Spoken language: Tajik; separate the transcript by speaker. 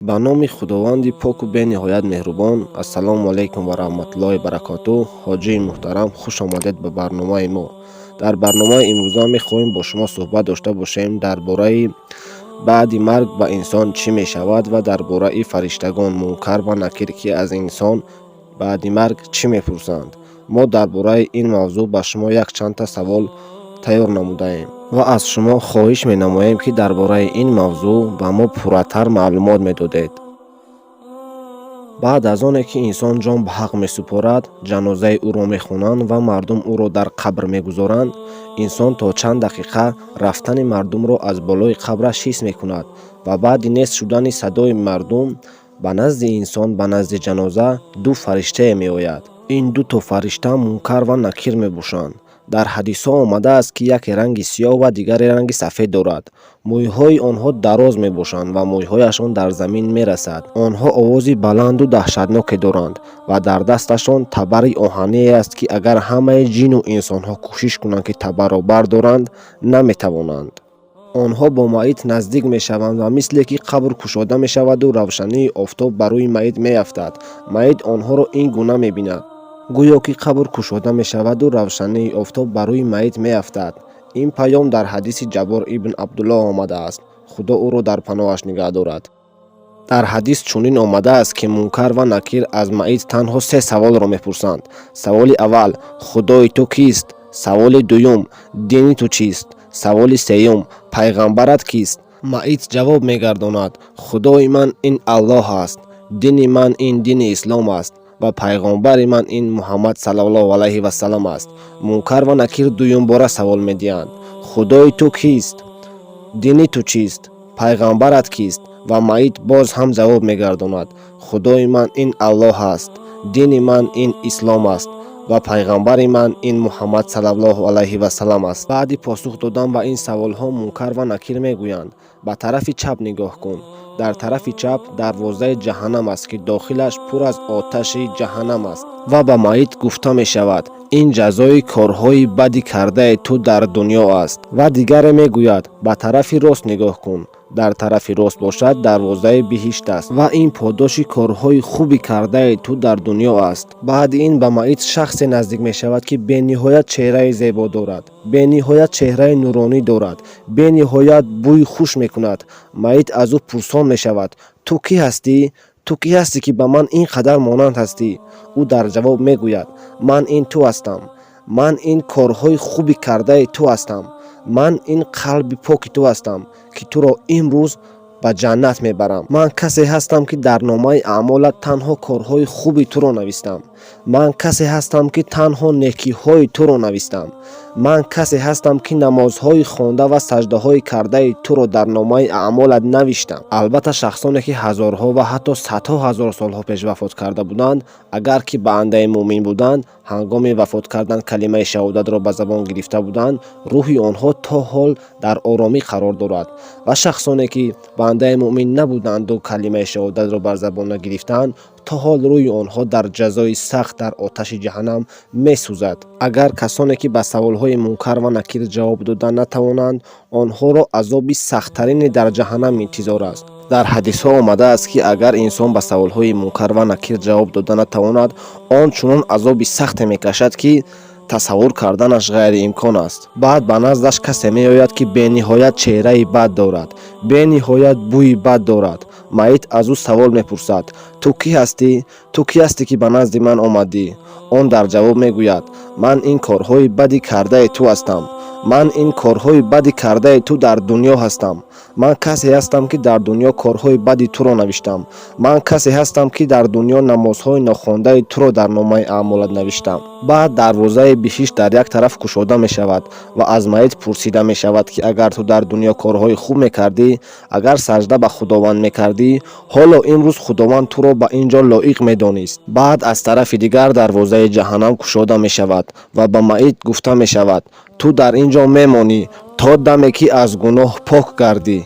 Speaker 1: ба номи худованди поку бениҳоят меҳрубон. Ассалому алайкум ва раҳматуллоҳи баракатуҳ. Ҳоҷии муҳтарам, хуш омадед ба барномаи мо. Дар барномаи имрӯза мехоҳем бо шумо суҳбат дошта бошем дар бораи баъди марг ба инсон чӣ мешавад ва дар бораи фариштагон мункар ва накир, ки аз инсон баъди марг чӣ мепурсанд. Мо дар бораи ин мавзӯъ ба шумо якчандта савол тайёр намудаем ва аз шумо хоҳиш менамоем, ки дар бораи ин мавзӯъ ба мо пурратар маълумот медодед. баъд аз оне ки инсон ҷон ба ҳақ месупорад, ҷанозаи ӯро мехонанд ва мардум ӯро дар қабр мегузоранд, инсон то чанд дақиқа рафтани мардумро аз болои қабраш ҳис мекунад ва баъди нест шудани садои мардум ба назди инсон, ба назди ҷаноза ду фариштае меояд. Ин дуто фаришта мункар ва накир мебошанд. дар ҳадисҳо омадааст, ки яке ранги сиёҳ ва дигаре ранги сафед дорад. мӯйҳои онҳо дароз мебошанд ва мӯйҳояшон дар замин мерасад. онҳо овози баланду даҳшатноке доранд ва дар дасташон табари оҳание аст, ки агар ҳамаи ҷину инсонҳо кӯшиш кунанд, ки табарро бардоранд, наметавонанд. онҳо бо маит наздик мешаванд ва мисле ки қабр кушода мешаваду равшании офтоб бар рӯи маит меафтад. маит онҳоро ин гуна мебинад, гӯё ки қабр кушода мешаваду равшании офтоб бар рӯи маит меафтад. ин паём дар ҳадиси ҷабор ибн абдуллоҳ омадааст. худо ӯро дар паноҳаш нигоҳ дорад. дар ҳадис чунин омадааст, ки мункар ва накир аз маит танҳо се саволро мепурсанд. саволи аввал: худои ту кист? саволи дуюм: дини ту чист? саволи сеюм: пайғамбарат кист? маит ҷавоб мегардонад: худои ман ин аллоҳ аст, дини ман ин дини ислом аст ва пайғомбари ман ин Муҳаммад саллаллоҳу алайҳи ва саллам аст. мункар ва накир дуюмбора савол медиҳанд: худои ту кист? дини ту чист? пайғамбарат кист? ва маит боз ҳам ҷавоб мегардонад: худои ман ин аллоҳ аст, дини ман ин ислом аст ва пайғамбари ман ин Муҳаммад саллаллоҳу алайҳи ва саллам аст. баъди посух додан ба ин саволҳо мункар ва накир мегӯянд: ба тарафи чап нигоҳ кун. дар тарафи чап дарвозаи ҷаҳаннам аст, ки дохилаш пур аз оташи ҷаҳаннам аст. ва ба маит гуфта мешавад: ин ҷазои корҳои бади кардаи ту дар дунё аст. ва дигаре мегӯяд: ба тарафи рост нигоҳ кун. дар тарафи рост бошад дарвозаи биҳишт аст ва ин подоши корҳои хуби кардаи ту дар дунё аст. баъди ин ба маит шахсе наздик мешавад, ки бениҳоят чеҳраи зебо дорад, бениҳоят чеҳраи нуронӣ дорад, бениҳоят бӯи хуш мекунад. маит аз ӯ пурсон мешавад: ту кӣ ҳастӣ? ту кӣ ҳастӣ, ки ба ман ин қадар монанд ҳастӣ? ӯ дар ҷавоб мегӯяд: ман ин ту ҳастам, ман ин корҳои хуби кардаи ту ҳастам, ман ин қалби поки ту ҳастам, ки туро имрӯз ба ҷаннат мебарам. ман касе ҳастам, ки дар номаи аъмолат танҳо корҳои хуби туро навистам. ман касе ҳастам, ки танҳо некиҳои туро навистам. ман касе ҳастам, ки намозҳои хонда ва саҷдаҳои кардаи туро дар номаи аъмолат навиштам. албатта шахсоне, ки ҳазорҳо ва ҳатто садҳо ҳазор солҳо пеш вафот карда буданд, агар ки бандаи муъмин буданд, ҳангоми вафот кардан калимаи шаҳодатро ба забон гирифта буданд, рӯҳи онҳо то ҳол дар оромӣ қарор дорад. ва шахсоне, ки бандаи муъмин набуданду калимаи шаҳодатро бар забон нагирифтанд, то ҳол рӯи онҳо дар ҷазои сахт дар оташи ҷаҳаннам месӯзад. агар касоне, ки ба саволҳои мункар ва накир ҷавоб дода натавонанд, онҳоро азоби сахттарине дар ҷаҳаннам интизор аст. дар ҳадисҳо омадааст, ки агар инсон ба саволҳои мункар ва накир ҷавоб дода натавонад, он чунон азоби сахте мекашад, ки тасаввур карданаш ғайриимкон аст. баъд ба наздаш касе меояд, ки бениҳоят чеҳраи бад дорад, бениҳоят бӯи бад дорад. маит аз ӯ савол мепурсад: ту кӣ ҳастӣ? ту кӣ ҳастӣ, ки ба назди ман омадӣ? он дар ҷавоб мегӯяд: ман ин корҳои бади кардаи ту ҳастам, ман ин корҳои бади кардаи ту дар дунё ҳастам. ман касе ҳастам, ки дар дунё корҳои бади туро навиштам. ман касе ҳастам, ки дар дунё намозҳои нохондаи туро дар номаи аъмолат навиштам. баъд дарвозаи биҳишт дар як тараф кушода мешавад ва аз маит пурсида мешавад, ки агар ту дар дунё корҳои хуб мекардӣ, агар саҷда ба худованд мекардӣ, ҳоло имрӯз худованд туро ба ин ҷо лоиқ медонист. баъд аз тарафи дигар дарвозаи ҷаҳаннам кушода мешавад ва ба маит гуфта мешавад: ту дар ин ҷо мемонӣ то даме, ки аз гуноҳ пок гардӣ.